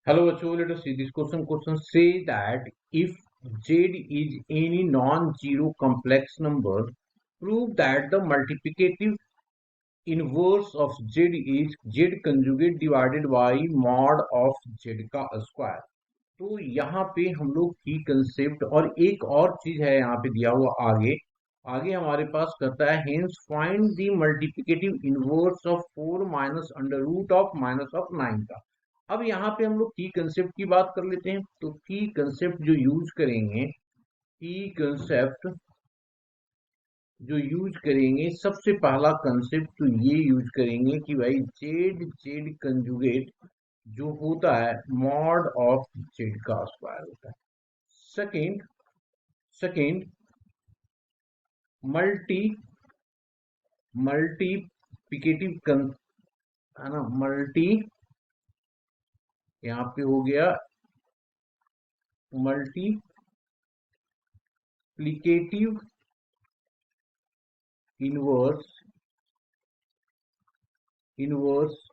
Hello, bachcho, let us see this question. Question say that if Z is any non-zero complex number, prove that the multiplicative inverse of Z is Z conjugate divided by mod of Z का square. तो यहाँ पे हम लोग की concept और एक और चीज है यहाँ पे दिया हुआ आगे आगे हमारे पास कहता है hence find the multiplicative inverse of 4 minus under root of minus of 9 का। अब यहाँ पे हम लोग की कंसेप्ट की बात कर लेते हैं। तो की कंसेप्ट जो यूज करेंगे, की कंसेप्ट जो यूज करेंगे, सबसे पहला कंसेप्ट तो ये यूज करेंगे कि भाई जेड जेड कंजुगेट जो होता है मॉड ऑफ जेड का स्क्वायर होता है। सेकेंड सेकेंड मल्टी मल्टीप्लिकेटिव है ना, मल्टी यहाँ पे हो गया multiplicative inverse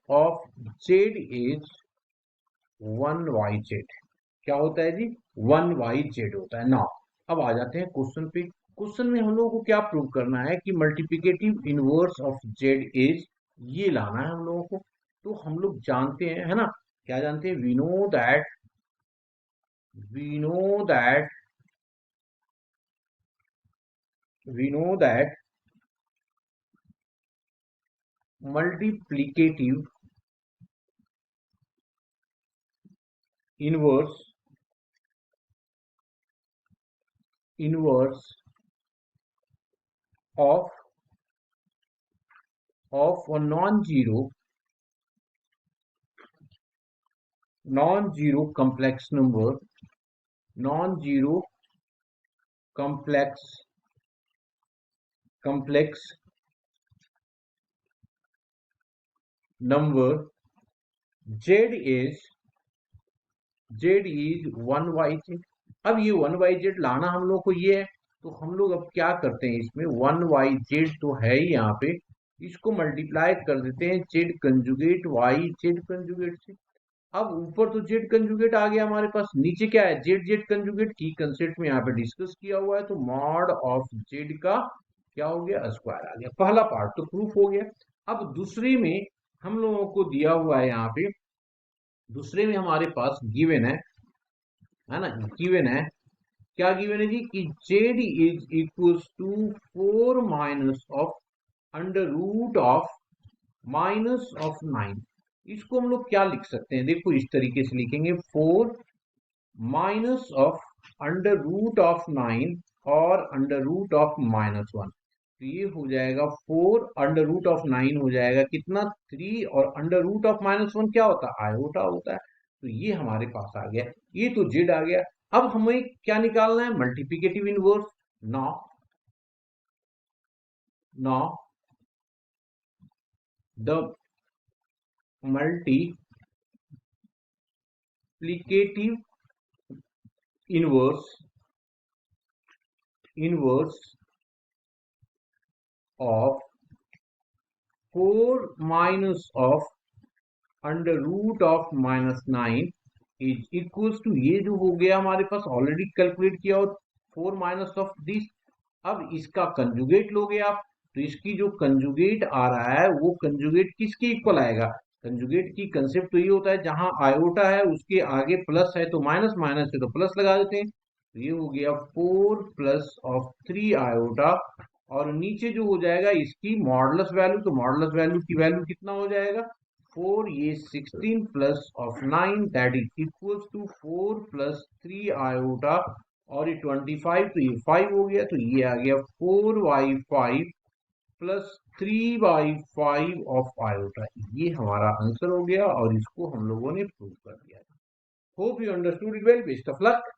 of Z is 1yz। क्या होता है जी? 1yz होता है ना। अब आ जाते हैं क्वेश्चन पे। क्वेश्चन में हम लोगों को क्या प्रूव करना है कि multiplicative inverse of Z is, ये लाना है हम लोगों को। तो हम लोग जानते हैं, है ना, क्या जानते हैं? We know that multiplicative inverse of a non-zero complex number z is 1yz। अब ये 1yz लाना हम लोग को ये है। तो हम लोग अब क्या करते हैं, इसमें 1yz तो है ही यहाँ पे, इसको मल्टीप्लाई कर देते हैं z conjugate y z conjugate से। अब ऊपर तो जेड कंजुगेट आ गया हमारे पास, नीचे क्या है? जेड जेड कंजुगेट की कंसेप्ट में यहाँ पे डिस्कस किया हुआ है। तो मॉड ऑफ जेड का क्या हो गया? स्क्वायर आ गया। पहला पार्ट तो प्रूफ हो गया। अब दूसरे में हम लोगों को दिया हुआ है, यहाँ पे दूसरे में हमारे पास गिवन है ना, गिवन है। क्या गिवन है जी? कि Z is equals to 4 minus of under root of minus of 9। इसको हम लोग क्या लिख सकते हैं? देखो इस तरीके से लिखेंगे, 4 minus of under root of 9 और अंडर रूट ऑफ माइनस 1। तो ये हो जाएगा 4 अंडर रूट ऑफ 9 हो जाएगा कितना? 3, और अंडर रूट ऑफ माइनस 1 क्या होता है? आयोटा होता है। तो ये हमारे पास आ गया, ये तो जेड आ गया। अब हमें क्या निकालना है? Multiplicative inverse. Now now the multiplicative inverse of 4 minus of under root of minus 9 is equals to, ये जो हो गया हमारे पास ऑलरेडी कैलकुलेट किया हो, 4 माइनस ऑफ दिस। अब इसका कंजुगेट लोगे आप, तो इसकी जो कंजुगेट आ रहा है वो कंजुगेट किसके इक्वल आएगा? कंजुगेट की कंसेप्ट तो ये होता है, जहां आयोटा है उसके आगे प्लस है तो माइनस, माइनस है तो प्लस लगा देते हैं। तो ये हो गया 4 प्लस ऑफ 3 आयोटा, और नीचे जो हो जाएगा इसकी मॉडुलस वैल्यू। तो मॉडुलस वैल्यू की वैल्यू कितना हो जाएगा? 4, ये 16 plus of 9 that is equals to 4 plus 3 iota, और ये 25 तो ये 5 हो गया। तो ये आ गया 4y5 plus 3y5 of iota. ये हमारा आंसर हो गया और इसको हम लोगों ने प्रूव कर दिया। Hope you understood it well. Best of luck.